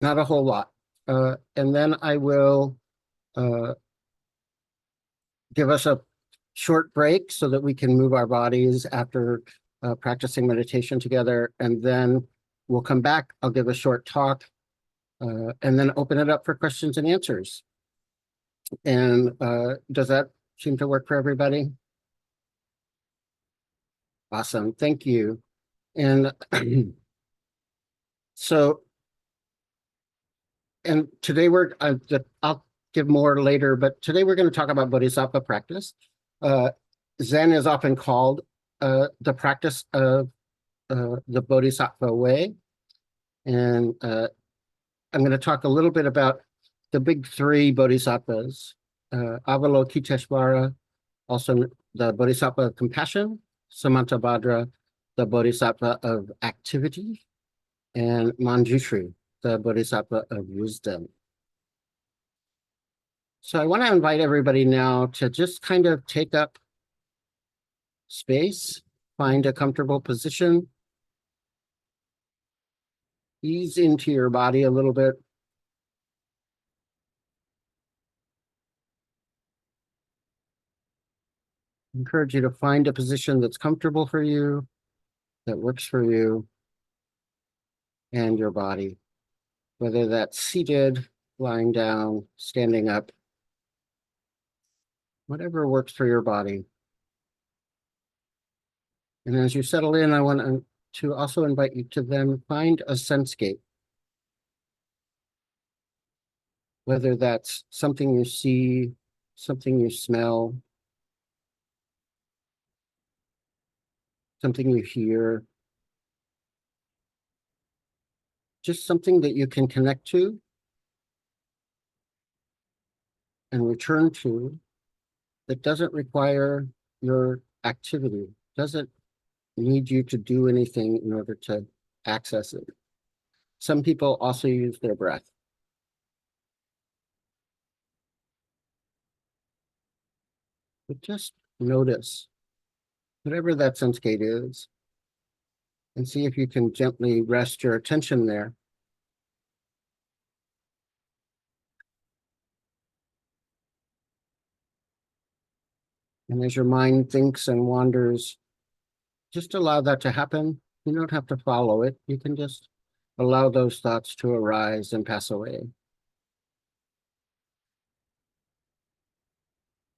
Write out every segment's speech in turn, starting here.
not a whole lot. And then I will uh, give us a short break so that we can move our bodies after practicing meditation together. And then we'll come back. I'll give a short talk and then open it up for questions and answers. And does that seem to work for everybody? Awesome. Thank you. And so, and today I'll give more later, but today we're going to talk about Bodhisattva practice. Uh, Zen is often called the practice of the Bodhisattva way. And I'm going to talk a little bit about the big three Bodhisattvas, Avalokiteshvara, also the Bodhisattva of Compassion, Samantabhadra, the Bodhisattva of Activity, and Manjushri, the Bodhisattva of Wisdom. So I want to invite everybody now to just kind of take up space, find a comfortable position, ease into your body a little bit. Encourage you to find a position that's comfortable for you, that works for you and your body, whether that's seated, lying down, standing up, whatever works for your body. And as you settle in, I want to also invite you to then find a sensescape, whether that's something you see, something you smell, something you hear, just something that you can connect to and return to that doesn't require your activity, doesn't need you to do anything in order to access it. Some people also use their breath. But just notice whatever that sensate is and see if you can gently rest your attention there. And as your mind thinks and wanders, just allow that to happen. You don't have to follow it. You can just allow those thoughts to arise and pass away.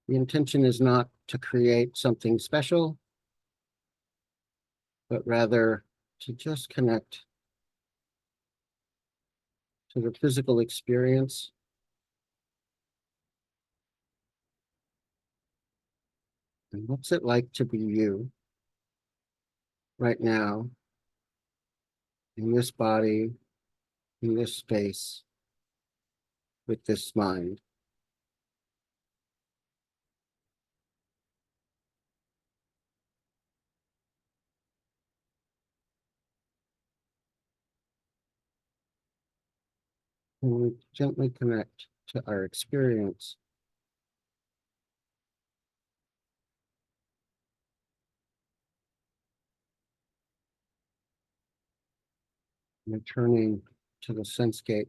The intention is not to create something special, but rather to just connect to the physical experience. And what's it like to be you right now in this body, in this space, with this mind? And we gently connect to our experience. Returning to the sensescape.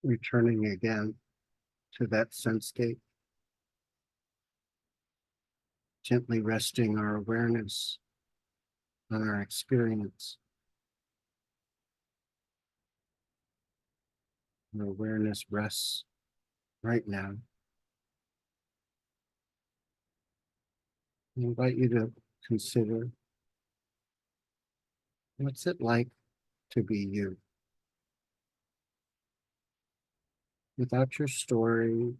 returning again to that sensescape, gently resting our awareness on our experience. Our awareness rests right now. I invite you to consider, what's it like to be you? Without your story,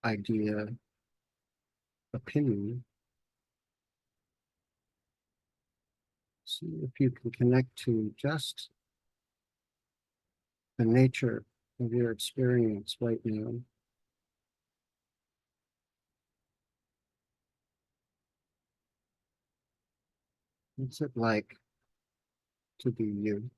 idea, opinion. See if you can connect to just the nature of your experience right now. What's it like to be you?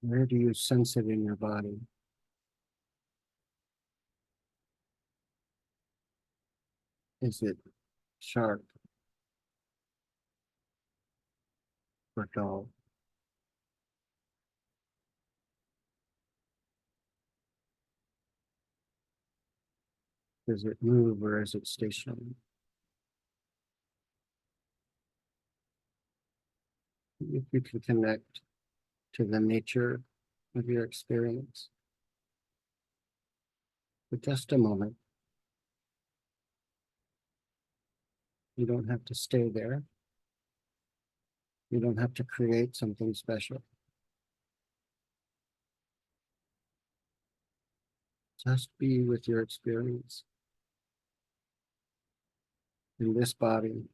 Where do you sense it in your body? Is it sharp or dull? Does it move or is it stationary? If you can connect to the nature of your experience for just a moment. You don't have to stay there. You don't have to create something special. Just be with your experience in this body,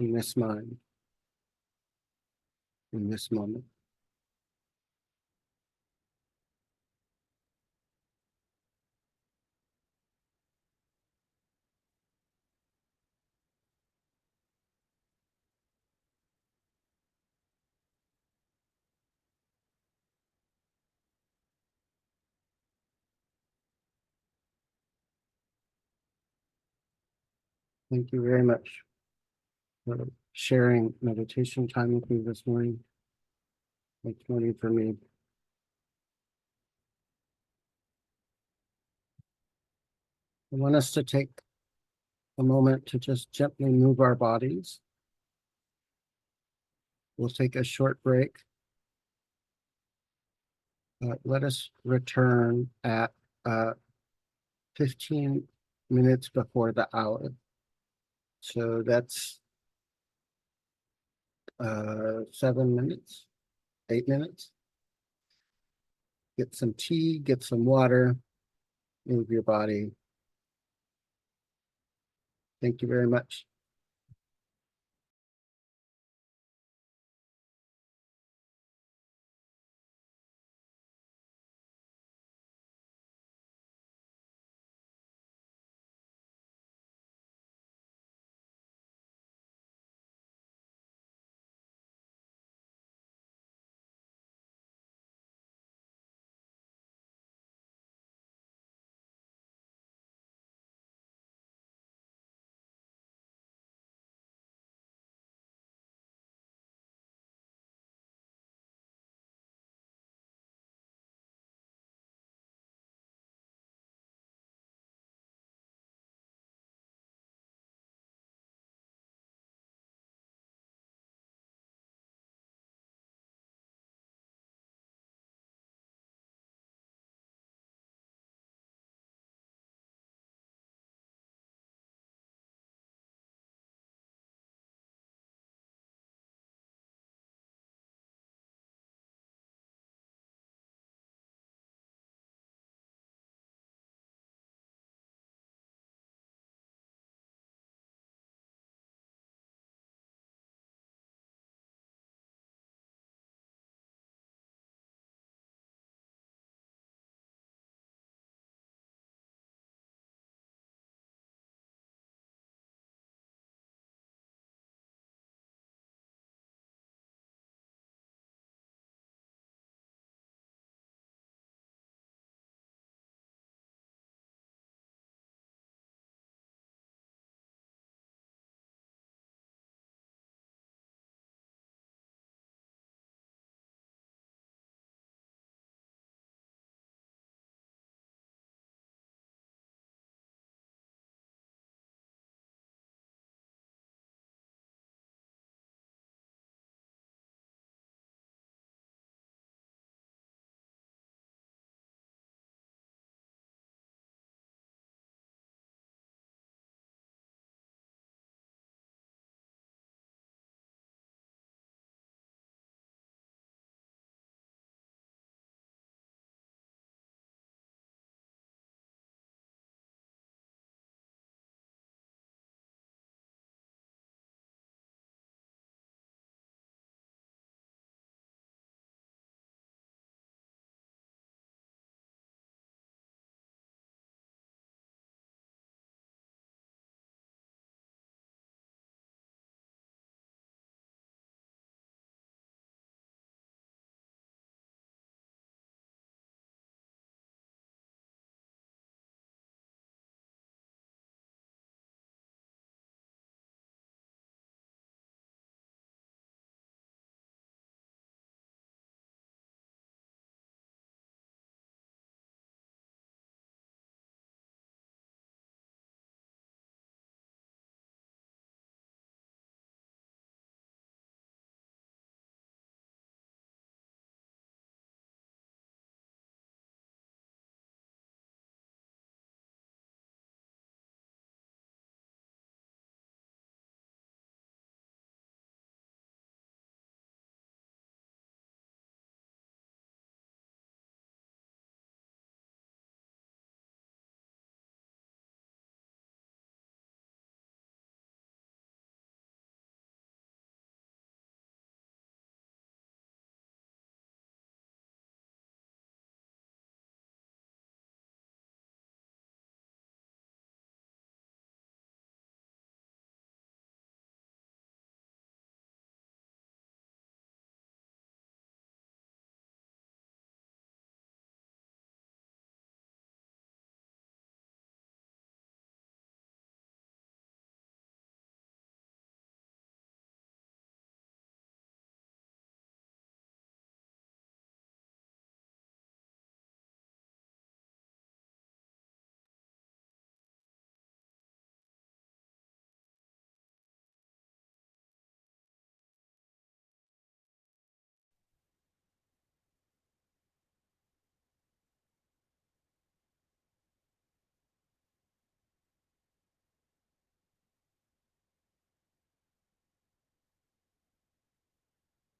in this mind, in this moment. Thank you very much for sharing meditation time with me this morning. It's morning for me. I want us to take a moment to just gently move our bodies. We'll take a short break. Let us return at 15 minutes before the hour. So that's 7 minutes, 8 minutes. Get some tea, get some water, move your body. Thank you very much.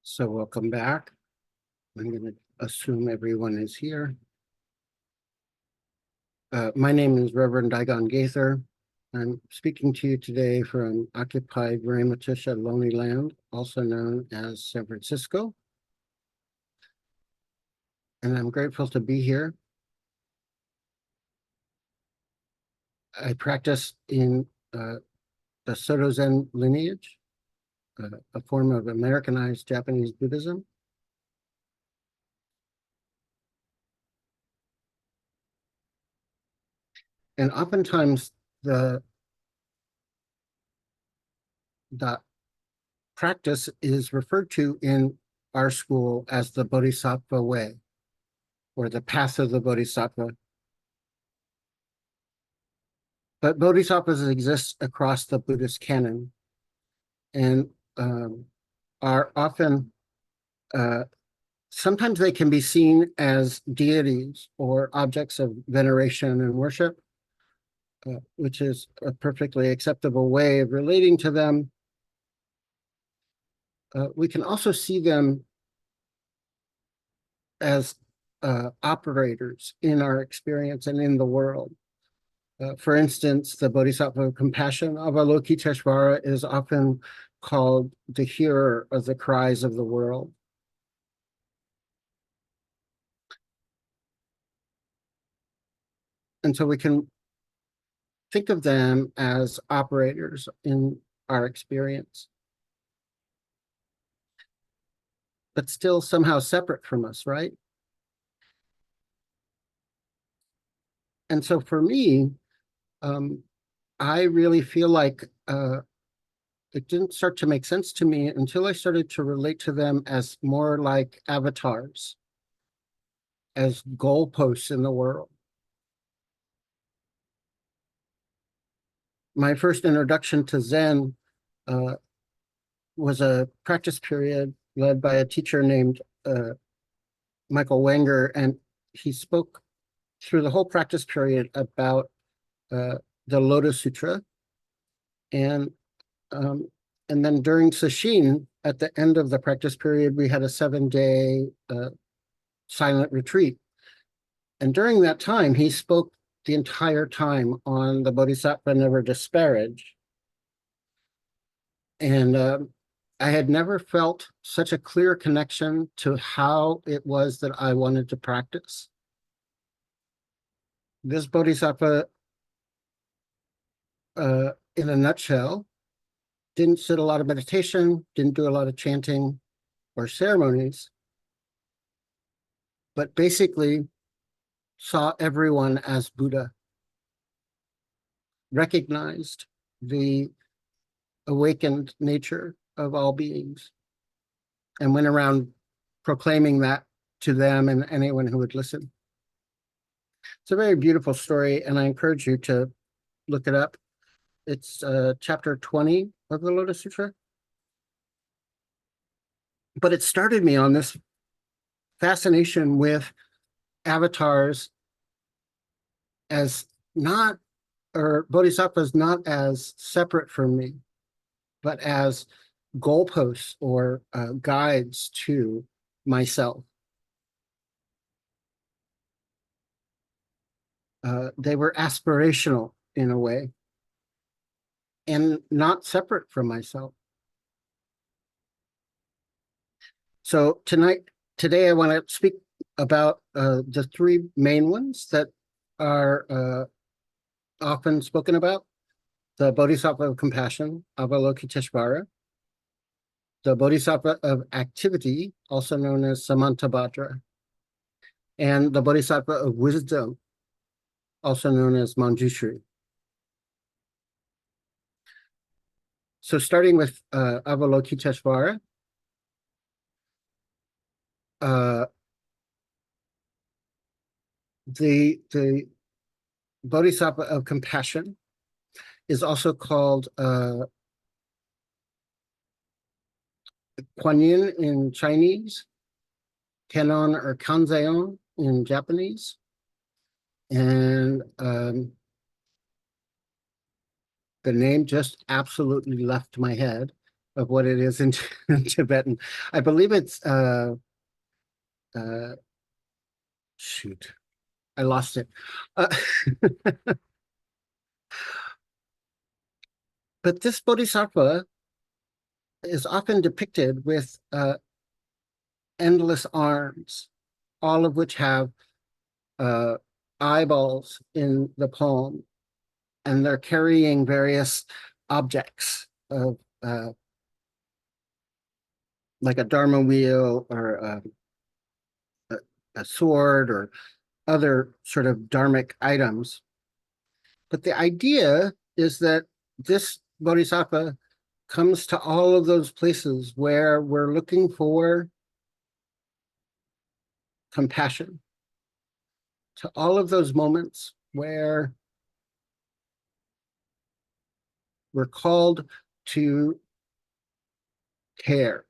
So welcome back. I'm going to assume everyone is here. My name is Reverend Daigan Gaither. I'm speaking to you today from occupied Ramatisha Lonely Land, also known as San Francisco. And I'm grateful to be here. I practice in the Soto Zen lineage, a form of Americanized Japanese Buddhism. And oftentimes the practice is referred to in our school as the Bodhisattva way, or the path of the Bodhisattva. But bodhisattvas exist across the Buddhist canon and are often, sometimes they can be seen as deities or objects of veneration and worship, which is a perfectly acceptable way of relating to them. We can also see them as operators in our experience and in the world. For instance, the Bodhisattva of Compassion, Avalokiteshvara, is often called the hearer of the cries of the world. And so we can think of them as operators in our experience, but still somehow separate from us, right? And so for me, I really feel like it didn't start to make sense to me until I started to relate to them as more like avatars, as goalposts in the world. My first introduction to Zen was a practice period led by a teacher named Michael Wenger, and he spoke through the whole practice period about the Lotus Sutra, and then during Sesshin, at the end of the practice period, we had a 7-day silent retreat, and during that time, he spoke the entire time on the Bodhisattva never disparage. And I had never felt such a clear connection to how it was that I wanted to practice. This Bodhisattva, in a nutshell, didn't sit a lot of meditation, didn't do a lot of chanting or ceremonies, but basically saw everyone as Buddha, recognized the awakened nature of all beings, and went around proclaiming that to them and anyone who would listen. It's a very beautiful story, and I encourage you to look it up. It's chapter 20 of the Lotus Sutra. But it started me on this fascination with avatars as not, or bodhisattvas not as separate from me, but as goalposts or guides to myself. They were aspirational in a way and not separate from myself. So today I want to speak about the three main ones that are often spoken about: the Bodhisattva of Compassion, Avalokiteshvara; the Bodhisattva of Activity, also known as Samantabhadra; and the Bodhisattva of Wisdom, also known as Manjushri. So starting with Avalokiteshvara, the Bodhisattva of Compassion is also called Kuan Yin in Chinese, Kenon or Kanzeon in Japanese, and the name just absolutely left my head. of what it is in, in Tibetan. I believe it's uh, shoot, I lost it. Uh, but this bodhisattva is often depicted with endless arms, all of which have uh, eyeballs in the palm, and they're carrying various objects of like a dharma wheel or a, a sword or other sort of dharmic items. But the idea is that this bodhisattva comes to all of those places where we're looking for compassion, to all of those moments where we're called to care.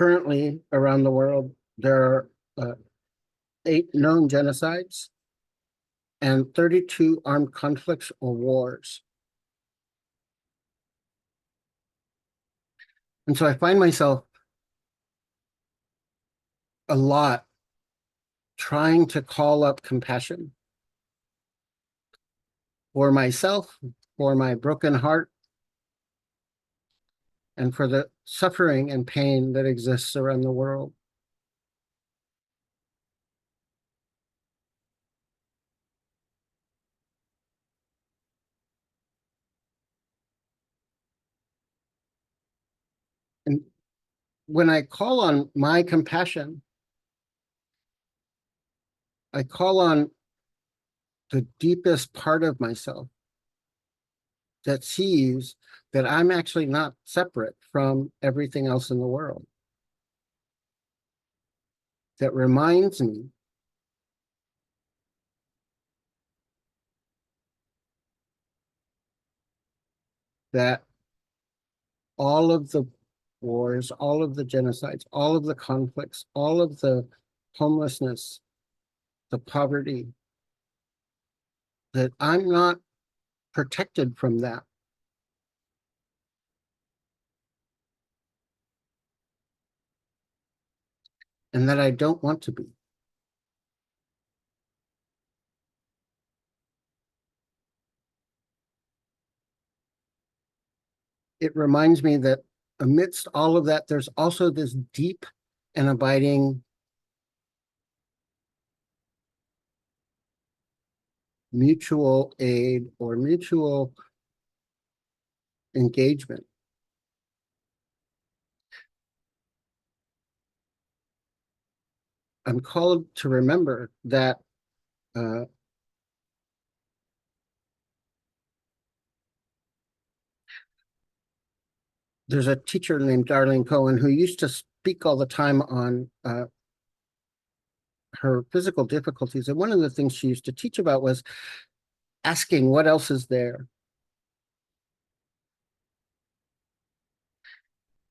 Currently, around the world, there are 8 known genocides and 32 armed conflicts or wars. And so I find myself a lot trying to call up compassion for myself, for my broken heart, and for the suffering and pain that exists around the world. And when I call on my compassion, I call on the deepest part of myself that sees that I'm actually not separate from everything else in the world. That reminds me that all of the wars, all of the genocides, all of the conflicts, all of the homelessness, the poverty, that I'm not protected from that. And that I don't want to be. It reminds me that amidst all of that, there's also this deep and abiding mutual aid or mutual engagement. I'm called to remember that uh, there's a teacher named Darlene Cohen who used to speak all the time on her physical difficulties. And one of the things she used to teach about was asking what else is there.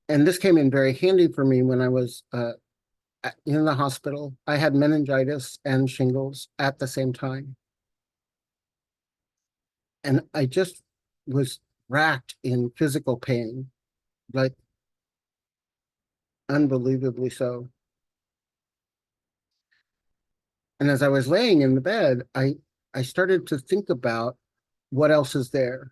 And this came in very handy for me when I was in the hospital. I had meningitis and shingles at the same time. And I just was racked in physical pain, like unbelievably so. And as I was laying in the bed, I started to think about what else is there.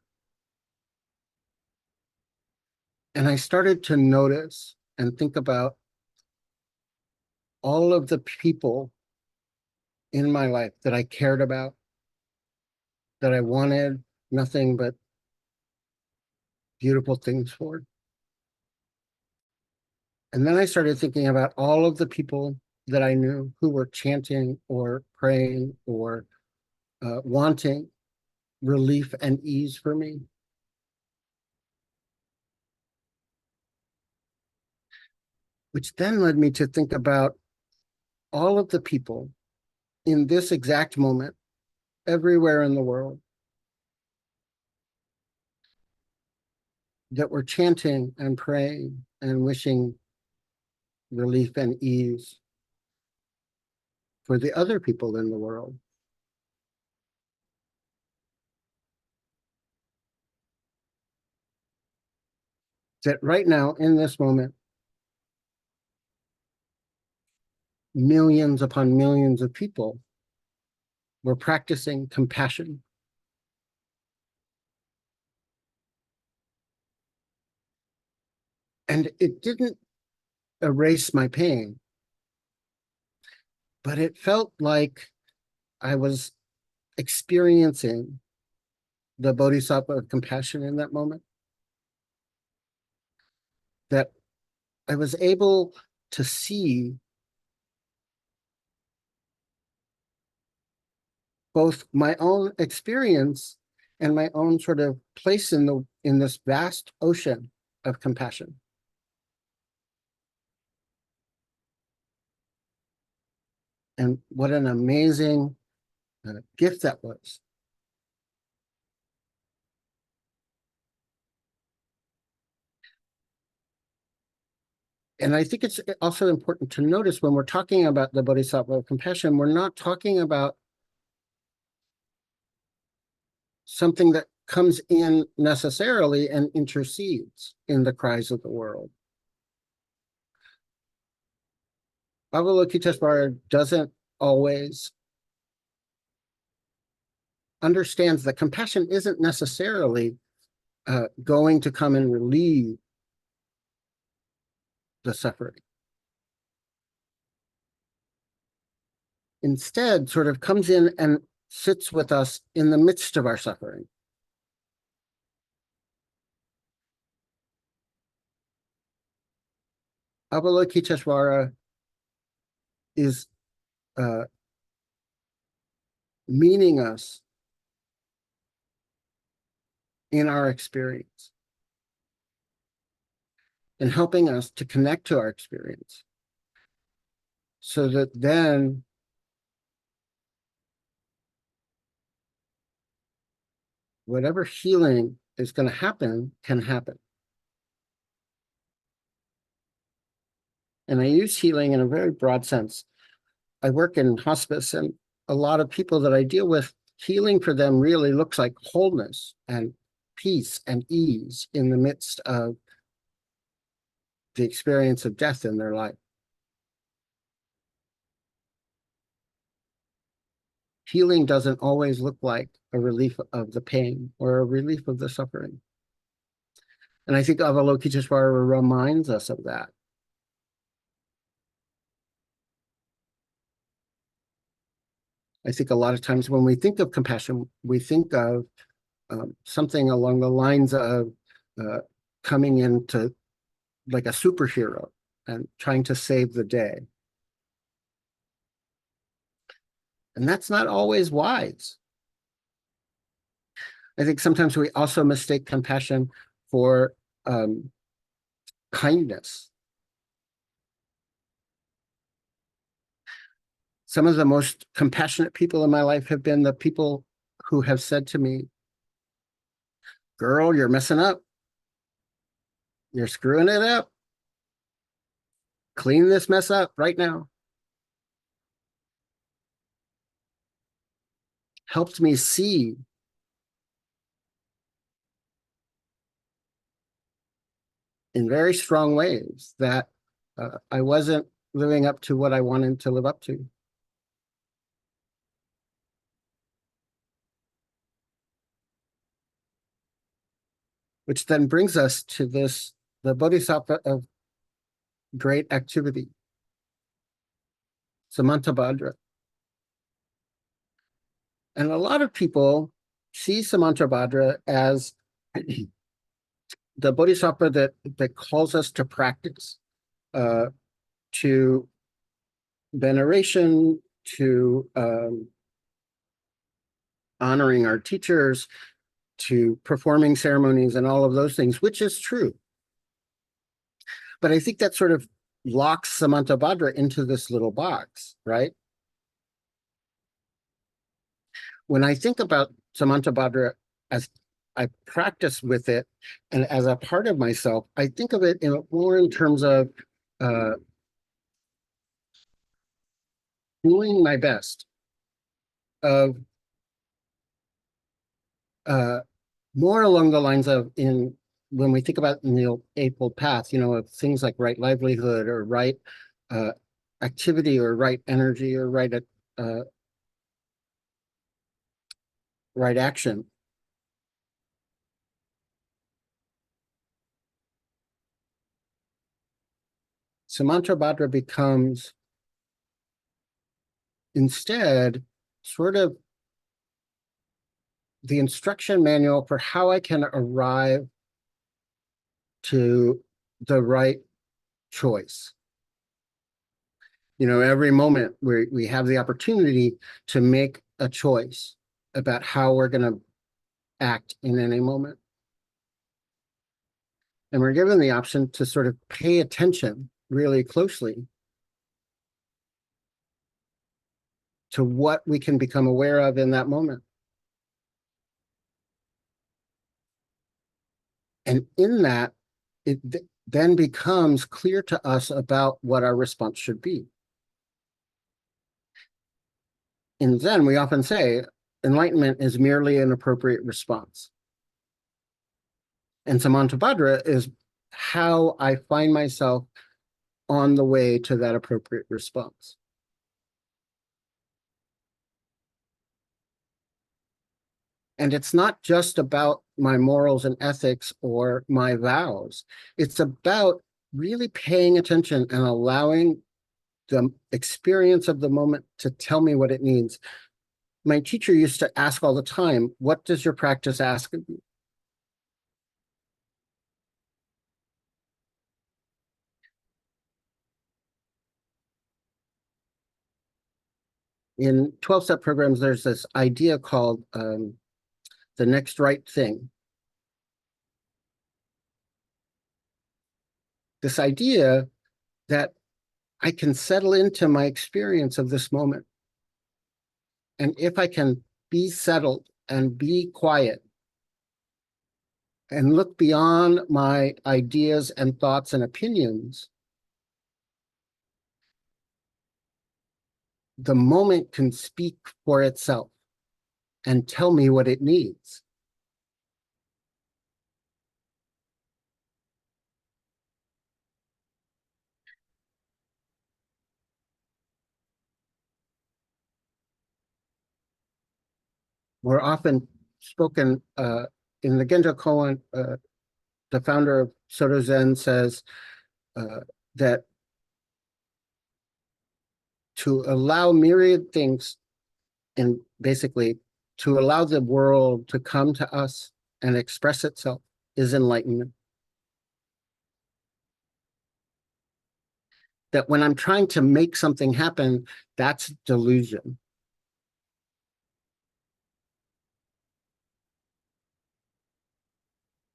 And I started to notice and think about all of the people in my life that I cared about, that I wanted nothing but beautiful things for. And then I started thinking about all of the people that I knew who were chanting or praying or wanting relief and ease for me. Which then led me to think about all of the people in this exact moment, everywhere in the world, that were chanting and praying and wishing relief and ease for the other people in the world. that right now, in this moment, millions upon millions of people were practicing compassion. And it didn't erase my pain, but it felt like I was experiencing the Bodhisattva of compassion in that moment. That I was able to see both my own experience and my own sort of place in this vast ocean of compassion. And what an amazing gift that was. And I think it's also important to notice when we're talking about the Bodhisattva of compassion, we're not talking about something that comes in necessarily and intercedes in the cries of the world. Avalokiteshvara doesn't always understands that compassion isn't necessarily going to come and relieve the suffering. Instead, sort of comes in and sits with us in the midst of our suffering. Avalokiteshvara is meeting us in our experience and helping us to connect to our experience so that then whatever healing is going to happen can happen. And I use healing in a very broad sense. I work in hospice, and a lot of people that I deal with, healing for them really looks like wholeness and peace and ease in the midst of the experience of death in their life. Healing doesn't always look like a relief of the pain or a relief of the suffering. And I think Avalokiteshvara reminds us of that. I think a lot of times when we think of compassion, we think of something along the lines of coming into like a superhero and trying to save the day. And that's not always wise. I think sometimes we also mistake compassion for kindness. Some of the most compassionate people in my life have been the people who have said to me, "Girl, you're messing up. You're screwing it up. Clean this mess up right now." Helped me see in very strong ways that I wasn't living up to what I wanted to live up to. Which then brings us to this, the Bodhisattva of great activity, Samantabhadra. And a lot of people see Samantabhadra as the Bodhisattva that calls us to practice, to veneration, to honoring our teachers, to performing ceremonies and all of those things, which is true. But I think that sort of locks Samantabhadra into this little box, right? When I think about Samantabhadra as I practice with it and as a part of myself, I think of it more in terms of doing my best, of more along the lines of in when we think about the Eightfold Path, of things like right livelihood or right uh, activity or right energy or uh, right action, Samantabhadra becomes instead sort of the instruction manual for how I can arrive to the right choice. Every moment we have the opportunity to make a choice about how we're going to act in any moment. And we're given the option to sort of pay attention really closely to what we can become aware of in that moment. And in that, it then becomes clear to us about what our response should be. In Zen, we often say enlightenment is merely an appropriate response. And Samantabhadra is how I find myself on the way to that appropriate response. And it's not just about my morals and ethics or my vows. It's about really paying attention and allowing the experience of the moment to tell me what it needs. My teacher used to ask all the time, what does your practice ask of you? In 12-step programs, there's this idea called the next right thing. This idea that I can settle into my experience of this moment. And if I can be settled and be quiet and look beyond my ideas and thoughts and opinions, the moment can speak for itself and tell me what it needs. We're often spoken in the Genjo Koan, the founder of Soto Zen says uh, that to allow myriad things and basically to allow the world to come to us and express itself is enlightenment. That when I'm trying to make something happen, that's delusion.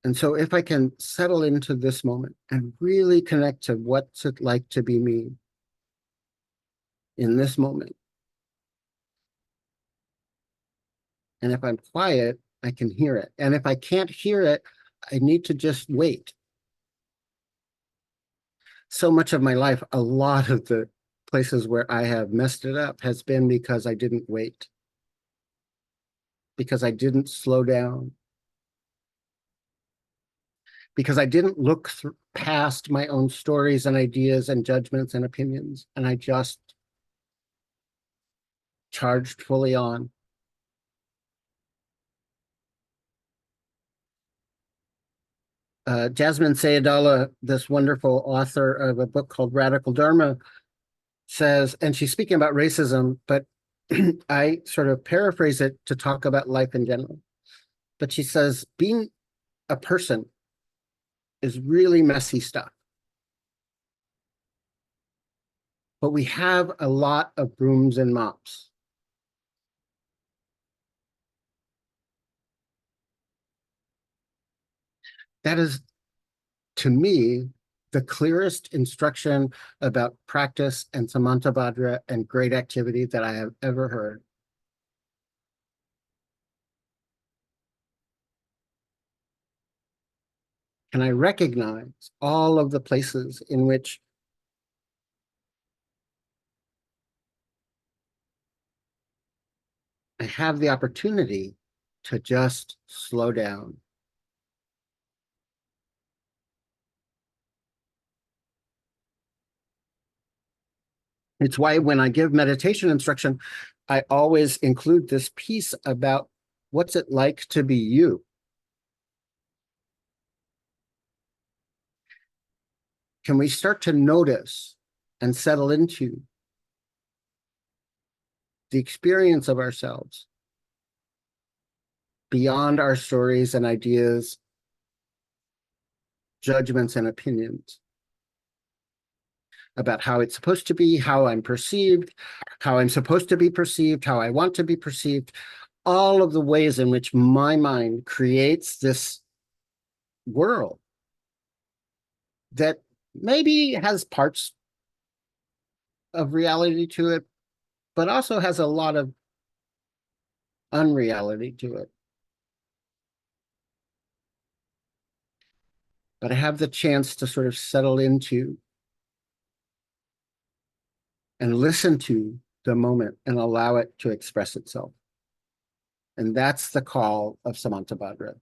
And so if I can settle into this moment and really connect to what's it like to be me in this moment, and if I'm quiet, I can hear it. And if I can't hear it, I need to just wait. So much of my life, a lot of the places where I have messed it up has been because I didn't wait, because I didn't slow down, because I didn't look past my own stories and ideas and judgments and opinions, and I just charged fully on. Jasmine Sayadalla, this wonderful author of a book called Radical Dharma, says, and she's speaking about racism, but I sort of paraphrase it to talk about life in general. But she says, being a person is really messy stuff. But we have a lot of brooms and mops. That is, to me, the clearest instruction about practice and samantabhadra and great activity that I have ever heard. And I recognize all of the places in which I have the opportunity to just slow down It's why when I give meditation instruction, I always include this piece about what's it like to be you. Can we start to notice and settle into the experience of ourselves beyond our stories and ideas, judgments and opinions about how it's supposed to be, how I'm perceived, how I'm supposed to be perceived, how I want to be perceived, all of the ways in which my mind creates this world that maybe has parts of reality to it, but also has a lot of unreality to it. But I have the chance to sort of settle into and listen to the moment and allow it to express itself. And that's the call of Samantabhadra.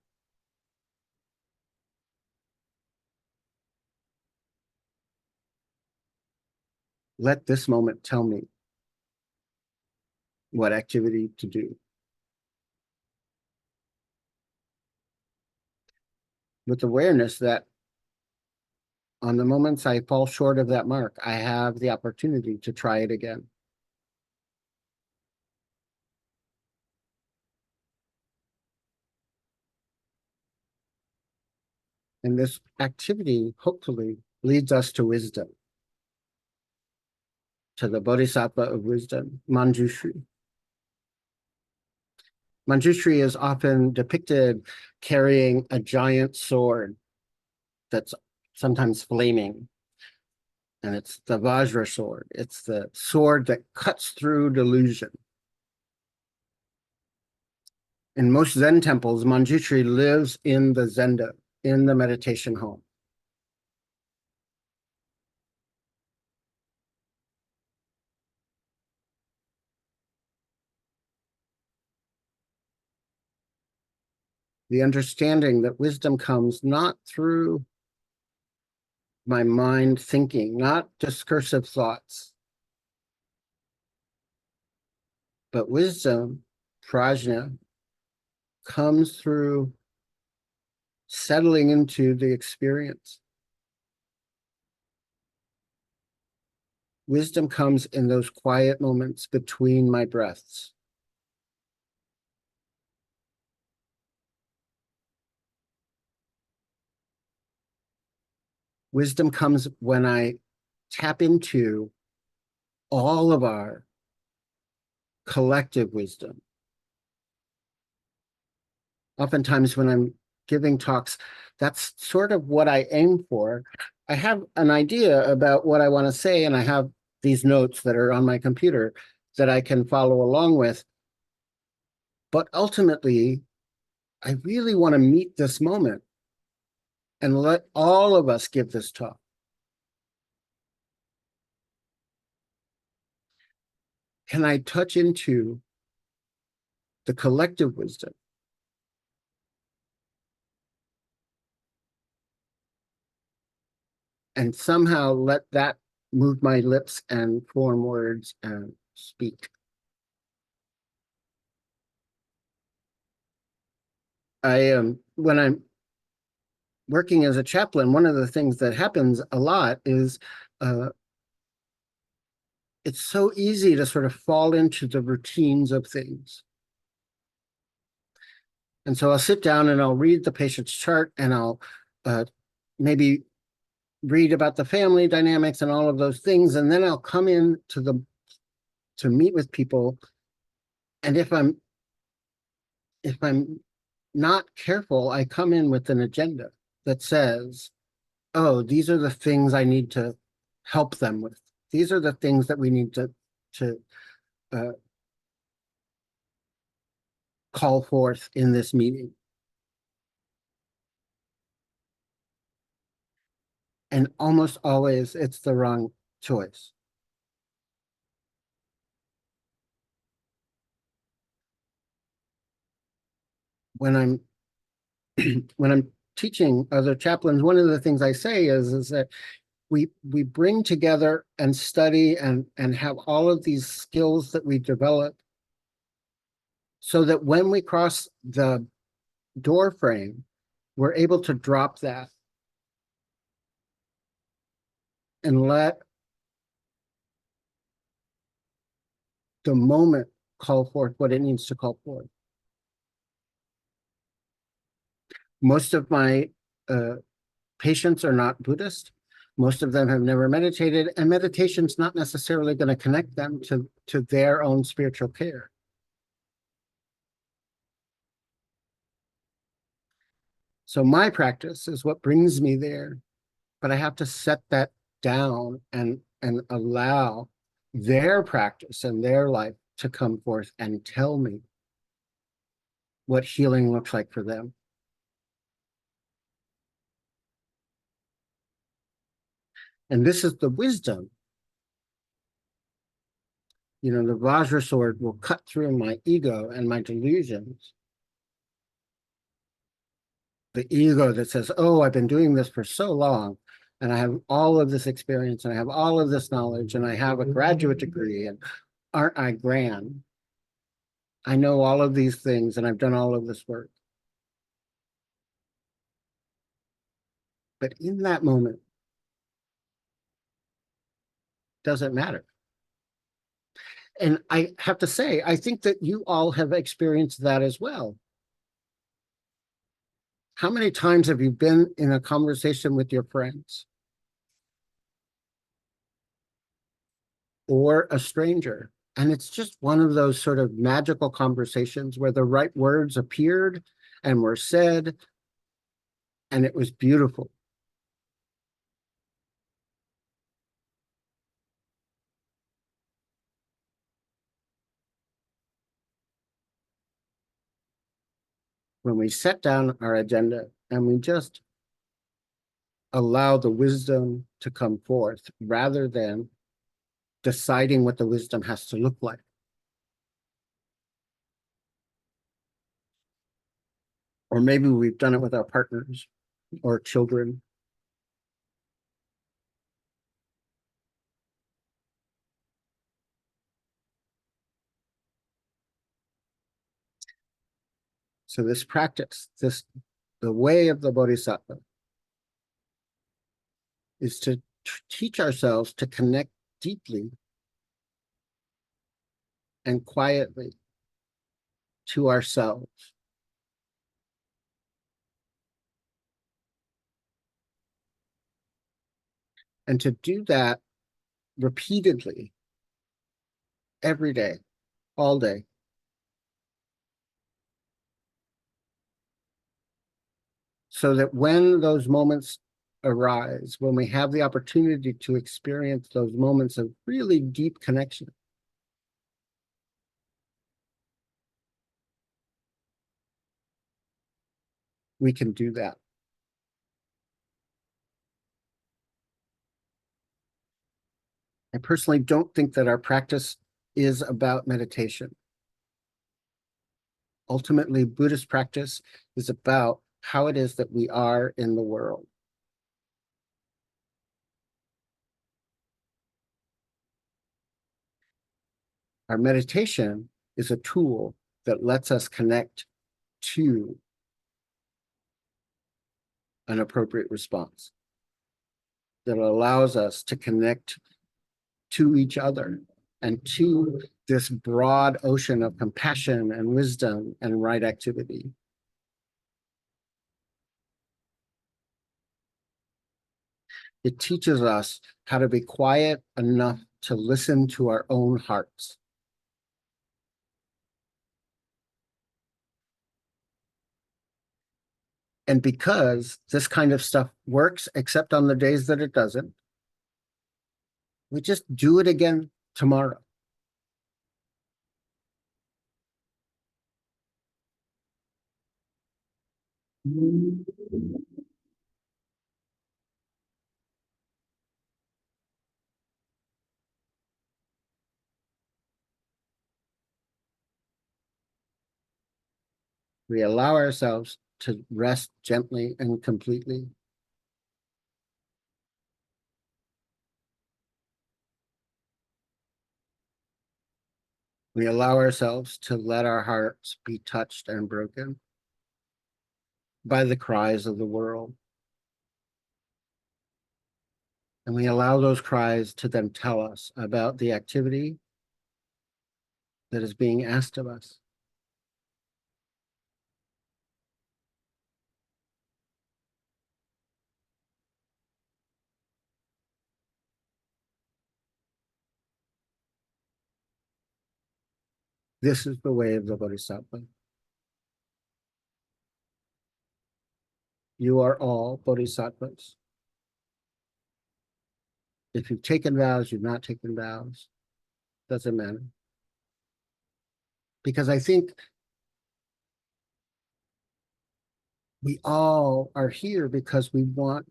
Let this moment tell me what activity to do. With awareness that on the moments I fall short of that mark, I have the opportunity to try it again. And this activity, hopefully, leads us to wisdom, to the Bodhisattva of wisdom, Manjushri. Manjushri is often depicted carrying a giant sword that's sometimes flaming. And it's the Vajra sword. It's the sword that cuts through delusion. In most Zen temples, Manjushri lives in the Zenda, in the meditation home. The understanding that wisdom comes not through my mind thinking, not discursive thoughts, but wisdom, prajna, comes through settling into the experience. Wisdom comes in those quiet moments between my breaths. Wisdom comes when I tap into all of our collective wisdom. Oftentimes when I'm giving talks, that's sort of what I aim for. I have an idea about what I want to say, and I have these notes that are on my computer that I can follow along with. But ultimately, I really want to meet this moment and let all of us give this talk. Can I touch into the collective wisdom and somehow let that move my lips and form words and speak? When I'm working as a chaplain, one of the things that happens a lot is it's so easy to sort of fall into the routines of things. And so I'll sit down and I'll read the patient's chart, and I'll maybe read about the family dynamics and all of those things. And then I'll come in to meet with people. And if I'm not careful, I come in with an agenda that says, oh, these are the things I need to help them with. These are the things that we need to call forth in this meeting. And almost always it's the wrong choice. When I'm when I'm teaching other chaplains, one of the things I say is that we bring together and study and have all of these skills that we develop so that when we cross the door frame, we're able to drop that and let the moment call forth what it needs to call forth. Most of my patients are not Buddhist. Most of them have never meditated, and meditation's not necessarily going to connect them to their own spiritual care. So my practice is what brings me there, but I have to set that down and allow their practice and their life to come forth and tell me what healing looks like for them. And this is the wisdom. You know, the Vajra sword will cut through my ego and my delusions. The ego that says, oh, I've been doing this for so long, and I have all of this experience, and I have all of this knowledge, and I have a graduate degree, and aren't I grand? I know all of these things, and I've done all of this work. But in that moment, doesn't matter. And I have to say, I think that you all have experienced that as well. How many times have you been in a conversation with your friends or a stranger? And it's just one of those sort of magical conversations where the right words appeared and were said, and it was beautiful. When we set down our agenda and we just allow the wisdom to come forth rather than deciding what the wisdom has to look like. Or maybe we've done it with our partners or children. So this practice, the way of the Bodhisattva is to teach ourselves to connect deeply and quietly to ourselves. And to do that repeatedly, every day, all day. So that when those moments arise, when we have the opportunity to experience those moments of really deep connection, we can do that. I personally don't think that our practice is about meditation. Ultimately, Buddhist practice is about how it is that we are in the world. Our meditation is a tool that lets us connect to an appropriate response, that allows us to connect to each other and to this broad ocean of compassion and wisdom and right activity. It teaches us how to be quiet enough to listen to our own hearts. And because this kind of stuff works, except on the days that it doesn't, we just do it again tomorrow. We allow ourselves to rest gently and completely. We allow ourselves to let our hearts be touched and broken by the cries of the world. And we allow those cries to then tell us about the activity that is being asked of us. This is the way of the Bodhisattva. You are all Bodhisattvas. If you've taken vows, you've not taken vows, doesn't matter. Because I think we all are here because we want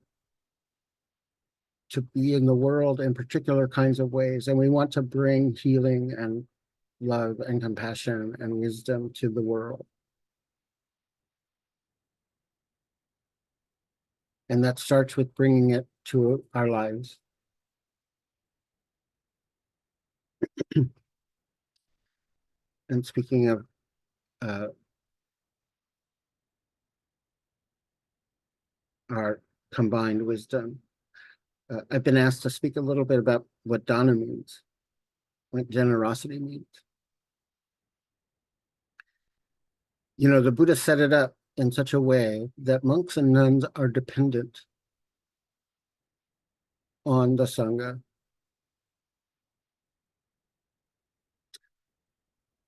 to be in the world in particular kinds of ways, and we want to bring healing and love and compassion and wisdom to the world. And that starts with bringing it to our lives. And speaking of our combined wisdom, I've been asked to speak a little bit about what dana means, what generosity means. You know, the Buddha set it up in such a way that monks and nuns are dependent on the Sangha.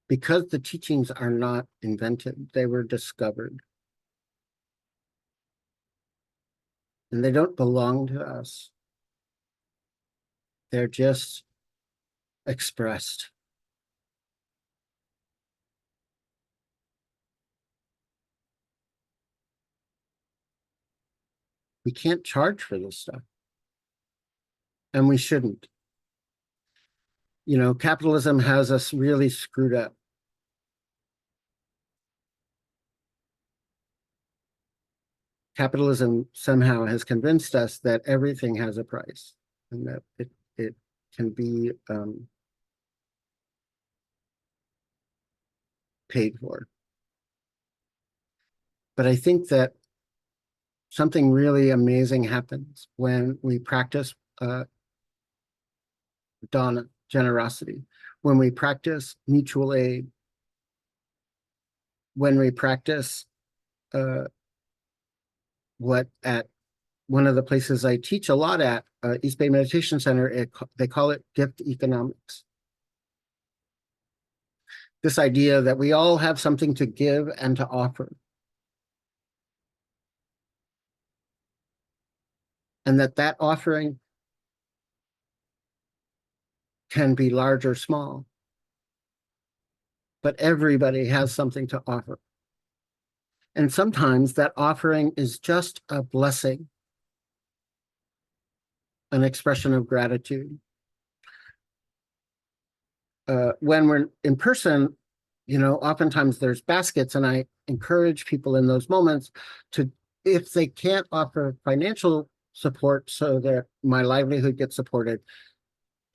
Because the teachings are not invented, they were discovered. And they don't belong to us. They're just expressed. We can't charge for this stuff. And we shouldn't. You know, capitalism has us really screwed up. Capitalism somehow has convinced us that everything has a price and that it can be paid for. But I think that something really amazing happens when we practice dana, generosity, when we practice mutual aid, when we practice what at one of the places I teach a lot at, East Bay Meditation Center, they call it gift economics. This idea that we all have something to give and to offer. And that offering can be large or small, but everybody has something to offer. And sometimes that offering is just a blessing, an expression of gratitude. When we're in person, you know, oftentimes there's baskets, and I encourage people in those moments to, if they can't offer financial support so that my livelihood gets supported,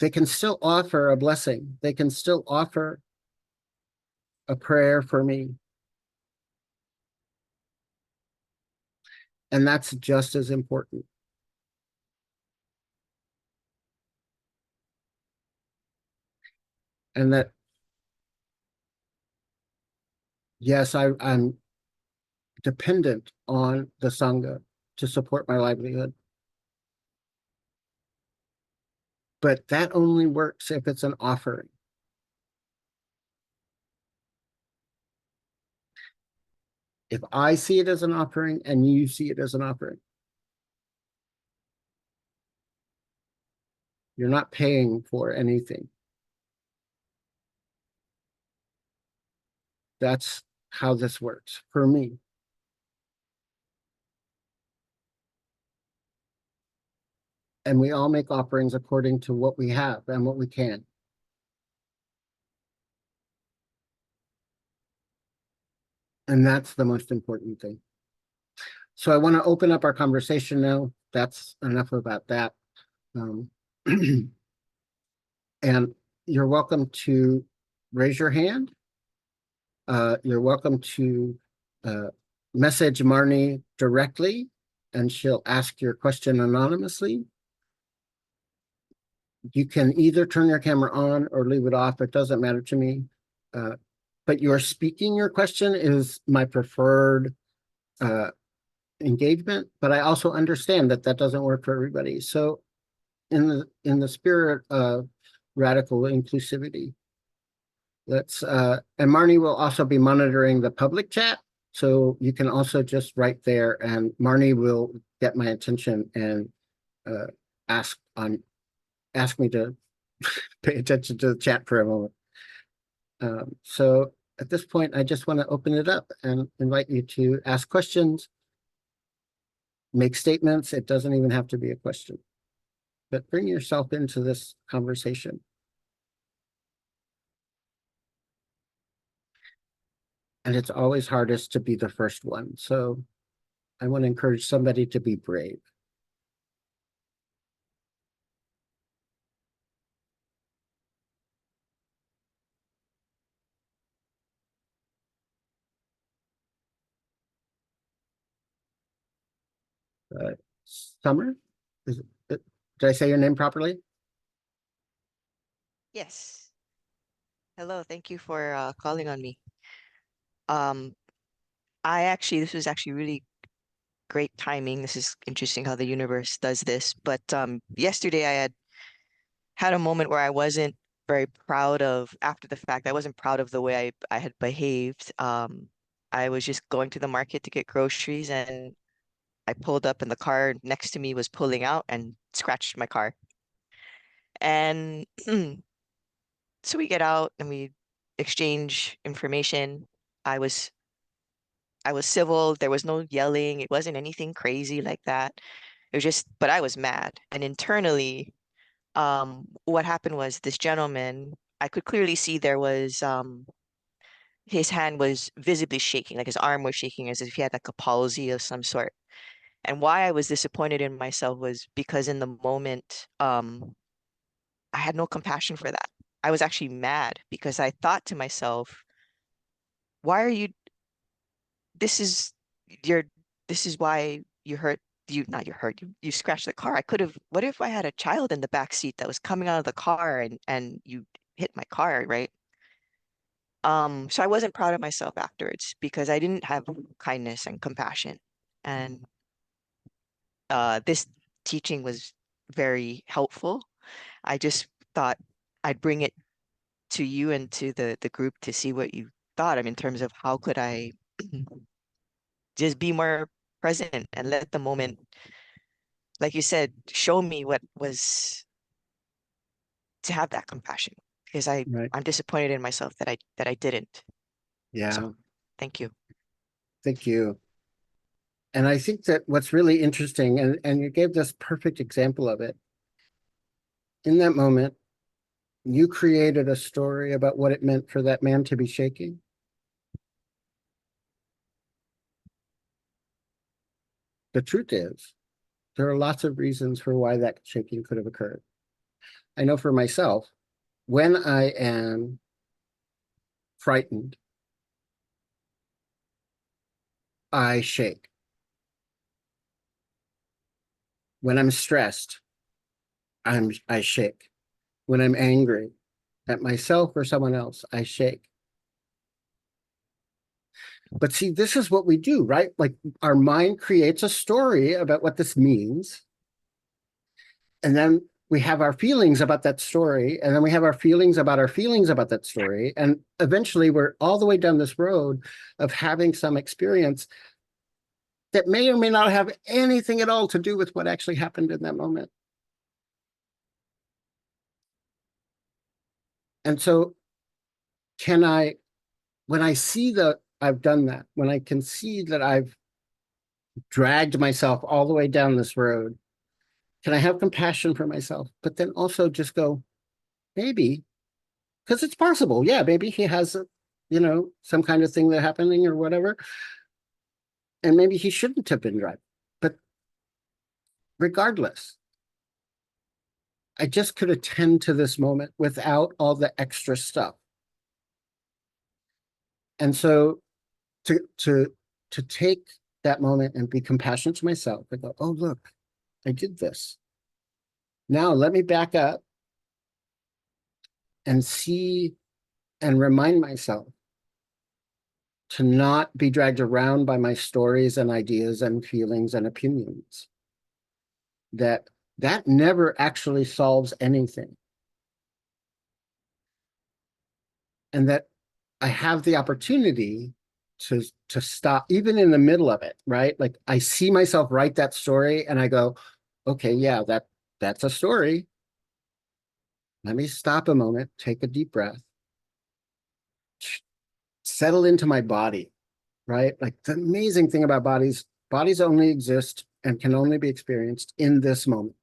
they can still offer a blessing. They can still offer a prayer for me. And that's just as important. And that, yes, I'm dependent on the Sangha to support my livelihood. But that only works if it's an offering. If I see it as an offering and you see it as an offering, you're not paying for anything. That's how this works for me. And we all make offerings according to what we have and what we can. And that's the most important thing. So I want to open up our conversation now. That's enough about that. And you're welcome to raise your hand. You're welcome to message Marnie directly, and she'll ask your question anonymously. You can either turn your camera on or leave it off. It doesn't matter to me. But your speaking your question is my preferred engagement, but I also understand that that doesn't work for everybody. So in the spirit of radical inclusivity, let's and Marnie will also be monitoring the public chat. So you can also just write there, and Marnie will get my attention and ask me to pay attention to the chat for a moment. So at this point, I just want to open it up and invite you to ask questions, make statements. It doesn't even have to be a question, but bring yourself into this conversation. And it's always hardest to be the first one. So I want to encourage somebody to be brave. Summer, did I say your name properly? Yes. Hello, thank you for calling on me. Um, this was actually really great timing. This is interesting how the universe does this. But yesterday I had a moment where I wasn't very proud of, after the fact, I wasn't proud of the way I had behaved. I was just going to the market to get groceries, and I pulled up and the car next to me was pulling out and scratched my car. And so we get out and we exchange information. I was I was civil. There was no yelling. It wasn't anything crazy like that. It was just, but I was mad. And internally, what happened was this gentleman, I could clearly see there was his hand was visibly shaking, like his arm was shaking as if he had like a palsy of some sort. And why I was disappointed in myself was because in the moment, I had no compassion for that. I was actually mad because I thought to myself, why are you this is your this is why you hurt you not you hurt you scratched the car. I could have what if I had a child in the back seat that was coming out of the car and you hit my car, right? So I wasn't proud of myself afterwards because I didn't have kindness and compassion. And this teaching was very helpful. I just thought I'd bring it to you and to the group to see what you thought of in terms of how could I just be more present and let the moment, like you said, show me what was to have that compassion because Right. I'm disappointed in myself that I didn't. So Yeah, thank you. thank you. And I think that what's really interesting, and you gave this perfect example of it, in that moment, you created a story about what it meant for that man to be shaking. The truth is, there are lots of reasons for why that shaking could have occurred. I know for myself, when I am frightened, I shake. When I'm stressed, I shake. When I'm angry at myself or someone else, I shake. But see, this is what we do, right? Like our mind creates a story about what this means. And then we have our feelings about that story. And then we have our feelings about our feelings about that story. And eventually we're all the way down this road of having some experience that may or may not have anything at all to do with what actually happened in that moment. And so when I see that I've done that, when I can see that I've dragged myself all the way down this road, can I have compassion for myself, but then also just go, maybe, because it's possible. Yeah, maybe he has, some kind of thing that happening or whatever. And maybe he shouldn't have been driving. But regardless, I just could attend to this moment without all the extra stuff. And so to take that moment and be compassionate to myself, I go, oh, look, I did this. Now let me back up and see and remind myself to not be dragged around by my stories and ideas and feelings and opinions. That never actually solves anything. And that I have the opportunity to stop, even in the middle of it, right? Like I see myself write that story and I go, okay, yeah, that's a story. Let me stop a moment, take a deep breath, settle into my body, right? Like the amazing thing about bodies only exist and can only be experienced in this moment.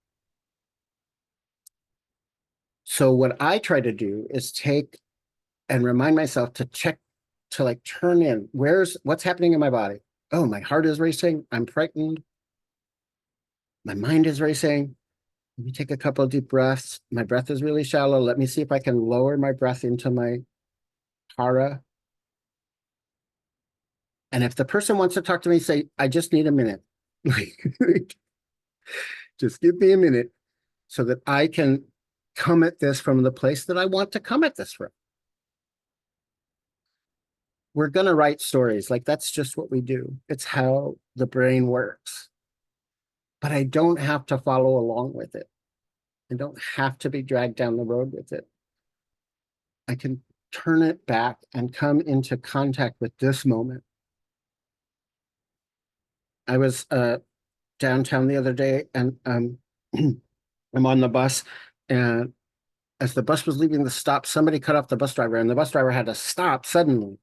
So what I try to do is take and remind myself to check, to like turn in, what's happening in my body? Oh, my heart is racing. I'm frightened. My mind is racing. Let me take a couple of deep breaths. My breath is really shallow. Let me see if I can lower my breath into my hara. And if the person wants to talk to me, say, I just need a minute. Just give me a minute so that I can come at this from the place that I want to come at this from. We're going to write stories. Like that's just what we do. It's how the brain works. But I don't have to follow along with it. I don't have to be dragged down the road with it. I can turn it back and come into contact with this moment. I was downtown the other day and I'm on the bus, and as the bus was leaving the stop, somebody cut off the bus driver and the bus driver had to stop suddenly.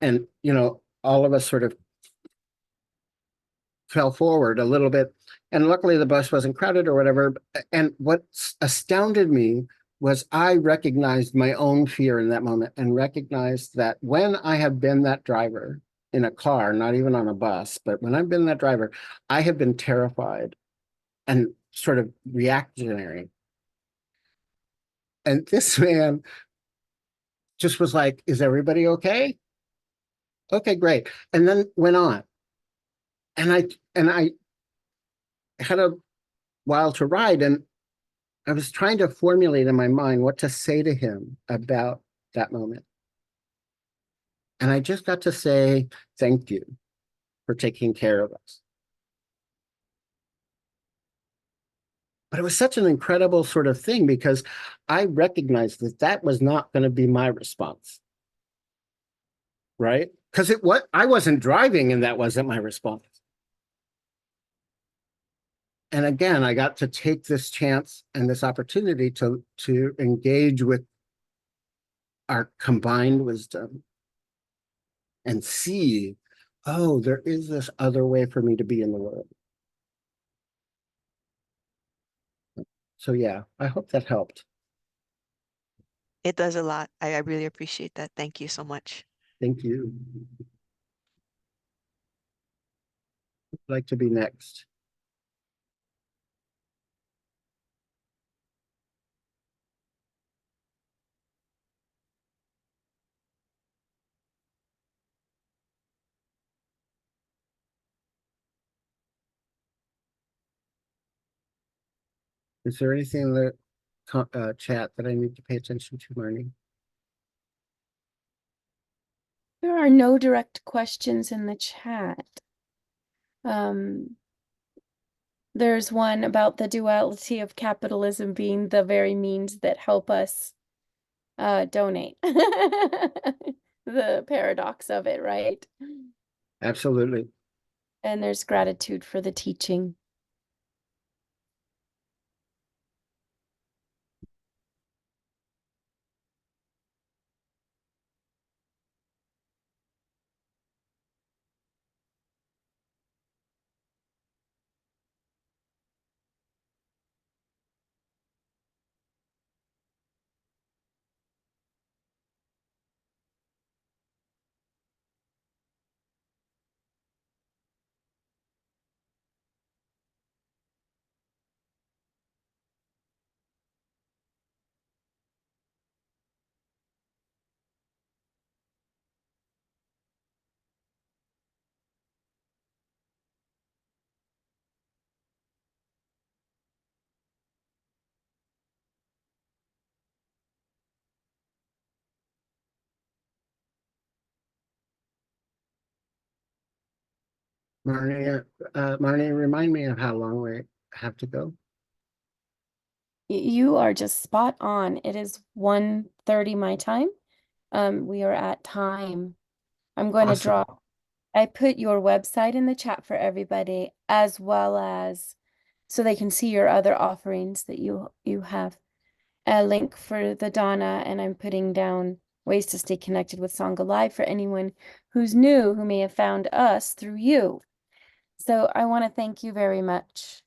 And, all of us sort of fell forward a little bit. And luckily the bus wasn't crowded or whatever. And what astounded me was I recognized my own fear in that moment and recognized that when I have been that driver in a car, not even on a bus, but when I've been that driver, I have been terrified and sort of reactionary. And this man just was like, is everybody okay? Okay, great. And then went on. And I had a while to ride, and I was trying to formulate in my mind what to say to him about that moment. And I just got to say, thank you for taking care of us. But it was such an incredible sort of thing because I recognized that that was not going to be my response. Right? Because I wasn't driving and that wasn't my response. And again, I got to take this chance and this opportunity to engage with our combined wisdom and see, oh, there is this other way for me to be in the world. So yeah, I hope that helped. It does a lot. I really appreciate that. Thank you so much. Thank you. I'd like to be next. Is there anything in the chat that I need to pay attention to, Marnie? There are no direct questions in the chat. There's one about the duality of capitalism being the very means that help us donate. The paradox of it, right? Absolutely. And there's gratitude for the teaching. Marnie, remind me of how long we have to go. You are just spot on. It is 1:30 my time. We are at time. I'm going to Awesome. drop. I put your website in the chat for everybody, as well as so they can see your other offerings that you have. A link for the Dana, and I'm putting down ways to stay connected with Sangha Live for anyone who's new, who may have found us through you. So I want to thank you very much,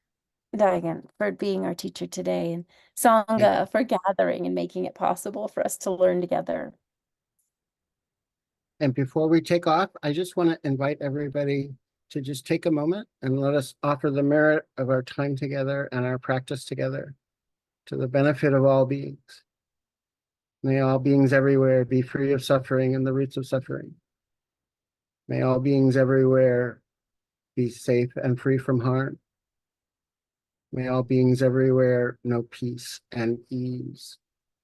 Daigan, for being our teacher today, and Sangha for gathering and making it possible for us to learn together. And before we take off, I just want to invite everybody to just take a moment and let us offer the merit of our time together and our practice together to the benefit of all beings. May all beings everywhere be free of suffering and the roots of suffering. May all beings everywhere be safe and free from harm. May all beings everywhere know peace and ease.